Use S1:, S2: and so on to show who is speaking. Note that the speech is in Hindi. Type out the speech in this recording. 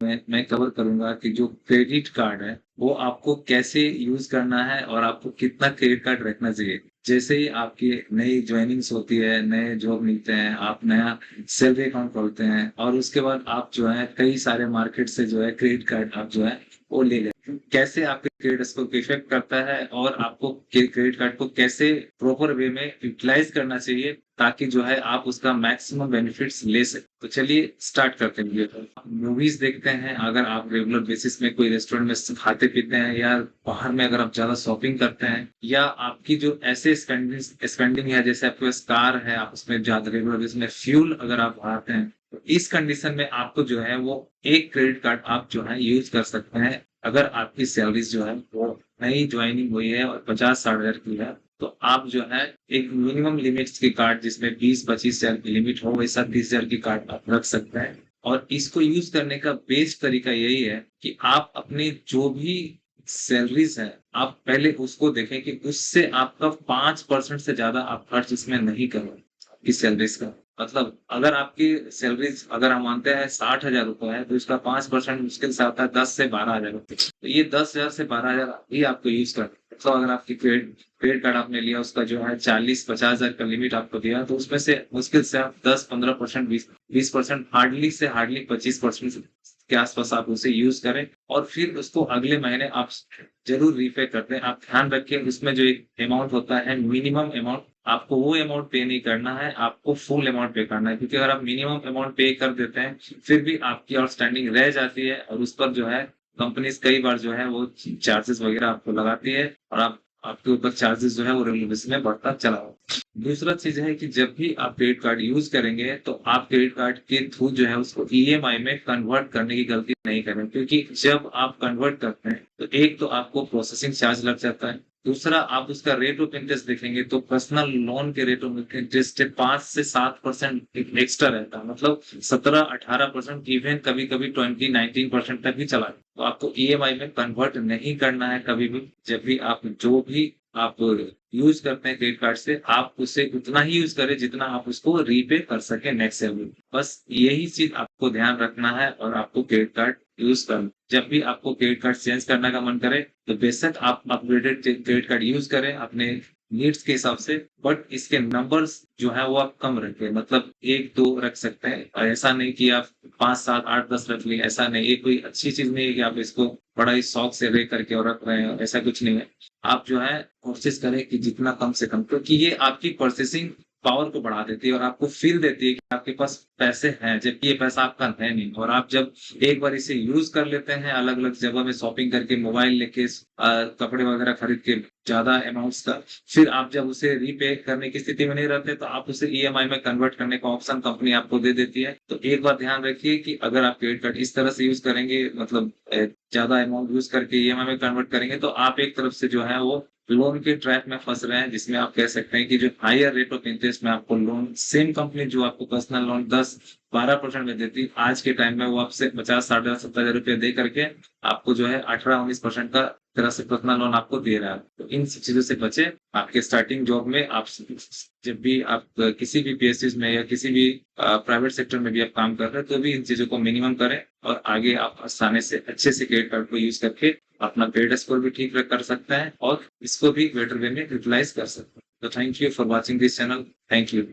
S1: मैं कवर करूँगा कि जो क्रेडिट कार्ड है, वो आपको कैसे यूज़ करना है और आपको कितना क्रेडिट कार्ड रखना चाहिए। जैसे ही आपकी नई जॉइनिंग्स होती है, नए जॉब मिलते हैं, आप नया सैलरी अकाउंट खोलते हैं और उसके बाद आप जो है कई सारे मार्केट से जो है क्रेडिट कार्ड आप जो है वो ले लेते हैं। कैसे आपके क्रेडिट स्कोर को इफ़ेक्ट करता है और आपको क्रेडिट कार्ड को कैसे प्रॉपर वे में यूटिलाइज़ करना चाहिए ताकि जो है आप उसका मैक्सिमम बेनिफिट्स ले सकें। तो चलिए स्टार्ट करते हैं वीडियो को। मूवीज़ देखते हैं, अगर आप रेगुलर बेसिस में कोई रेस्टोरेंट में खाते-पीते हैं या बाहर में अगर आप ज़्यादा शॉपिंग करते हैं या आपकी जो ऐसे स्पेंडिंग है जैसे आपके पास कार है, आप उसमें ज़्यादा रेगुलर बेसिस में फ्यूल अगर आप भराते हैं, तो इस कंडीशन में आपको जो है वो एक क्रेडिट कार्ड आप जो है यूज़ कर सकते हैं। अगर आपकी सैलरीज़ जो है वो नई जॉइनिंग हुई है और 50-60 हज़ार की है, तो आप जो है एक मिनिमम लिमिट्स की कार्ड जिसमें 20-25 हज़ार की लिमिट हो, वैसा 30 हज़ार की कार्ड आप रख सकते हैं। और इसको यूज़ करने का बेस्ट तरीका यही है कि आप अपनी जो भी सैलरीज़ है, आप पहले उसको देखें कि उससे आपका 5% से ज़्यादा आप खर्च इसमें नहीं करो, आपकी सैलरीज़ का। मतलब अगर आपकी सैलरीज़ अगर हम मानते हैं 60,000 रुपए है, तो इसका 5% मुश्किल से आता है 10 से 12,000 रुपए। तो ये 10,000 से 12,000 ही आपको यूज़ करना है। तो अगर आपकी क्रेडिट कार्ड आपने लिया, उसका जो है 40-50 हज़ार का लिमिट आपको दिया, तो उसमें से मुश्किल से आप 10-15% 20% हार्डली से हार्डली 25% के आस-पास आप उसे यूज़ करें और फिर उसको अगले महीने आप ज़रूर रीपे कर दें। आप ध्यान रखें उसमें जो एक अमाउंट होता है मिनिमम अमाउंट, आपको वो अमाउंट पे नहीं करना है, आपको फुल अमाउंट पे करना है। क्योंकि अगर आप मिनिमम अमाउंट पे कर देते हैं, फिर भी आपकी आउटस्टैंडिंग रह जाती है और उस पर जो है कंपनीज़ कई बार जो है वो चार्जेज़ वग़ैरह आपको लगाती है और आपके ऊपर चार्जेज़ जो है वो रेगुलर बेसिस में बढ़ता चला जाता है। दूसरा चीज़ है कि जब भी आप क्रेडिट कार्ड यूज़ करेंगे, तो आप क्रेडिट कार्ड के थ्रू जो है उसको ईएमआई में कन्वर्ट करने की गलती नहीं करें। क्योंकि जब आप कन्वर्ट करते हैं, तो एक तो आपको प्रोसेसिंग चार्ज लग जाता है। दूसरा आप उसका रेट ऑफ इंटरेस्ट देखेंगे तो पर्सनल लोन के रेट ऑफ इंटरेस्ट 5 से 7% एक्स्ट्रा रहता है। मतलब 17-18% इवन कभी-कभी 20-19% तक भी चला जाता है। तो आपको ईएमआई में कन्वर्ट नहीं करना है कभी भी। जब भी आप जो भी आप यूज़ करते हैं क्रेडिट कार्ड से, आप उसे उतना ही यूज़ करें जितना आप उसको रीपे कर सकें नेक्स्ट सैलरी। बस यही चीज़ आपको ध्यान रखना है और आपको क्रेडिट कार्ड यूज़ करना। जब भी आपको क्रेडिट कार्ड चेंज करने का मन करे, तो बेशक आप अपग्रेडेड क्रेडिट कार्ड यूज़ करें अपने नीड्स के हिसाब से, बट इसके नंबर्स जो है वो आप कम रखें। मतलब 1-2 रख सकते हैं और ऐसा नहीं कि आप 5, 7, 8, 10 रख लिए, ऐसा नहीं। ये कोई अच्छी चीज़ नहीं है कि आप इसको बड़ा ही शौक से ले करके और रख रहे हैं, ऐसा कुछ नहीं है। आप जो है कोशिश करें कि जितना कम से कम, क्योंकि ये आपकी परचेसिंग पावर को बढ़ा देती है और आपको फ़ील देती है कि आपके पास पैसे हैं, जबकि ये पैसा आपका है नहीं। और आप जब एक बार इसे यूज़ कर लेते हैं अलग-अलग जगह में शॉपिंग करके, मोबाइल लेके कपड़े वगैरह खरीद के ज़्यादा अमाउंट्स का, फिर आप जब उसे रीपे करने की स्थिति में नहीं रहते, तो आप उसे ईएमआई में कन्वर्ट करने का ऑप्शन कंपनी आपको दे देती है। तो एक बार ध्यान रखिए कि अगर आप क्रेडिट कार्ड इस तरह से यूज़ करेंगे, मतलब ज़्यादा अमाउंट यूज़ करके ईएमआई में कन्वर्ट करेंगे, तो आप एक तरफ से जो है वो लोन के ट्रैप में फँस रहे हैं, जिसमें आप कह सकते हैं कि जो हायर रेट ऑफ इंटरेस्ट में आपको लोन, सेम कंपनी जो आपको पर्सनल लोन 10-12% में देती है, आज के टाइम में वो आपसे 50, 60, 70,000 रुपए दे करके आपको जो है 18-19% का तरह से पर्सनल लोन आपको दे रहा है। तो इन सब चीज़ों से बचें। आपके स्टार्टिंग जॉब में आप जब भी आप किसी भी पीएसयूज़ में या किसी भी प्राइवेट सेक्टर में भी आप काम कर रहे हैं, तो भी इन चीज़ों को मिनिमम करें और आगे आप आसानी से अच्छे से क्रेडिट कार्ड को यूज़ करके अपना क्रेडिट स्कोर भी ठीक कर सकते हैं और इसको भी बेटर वे में यूटिलाइज़ कर सकते हैं। तो thank you for watching this channel. Thank you.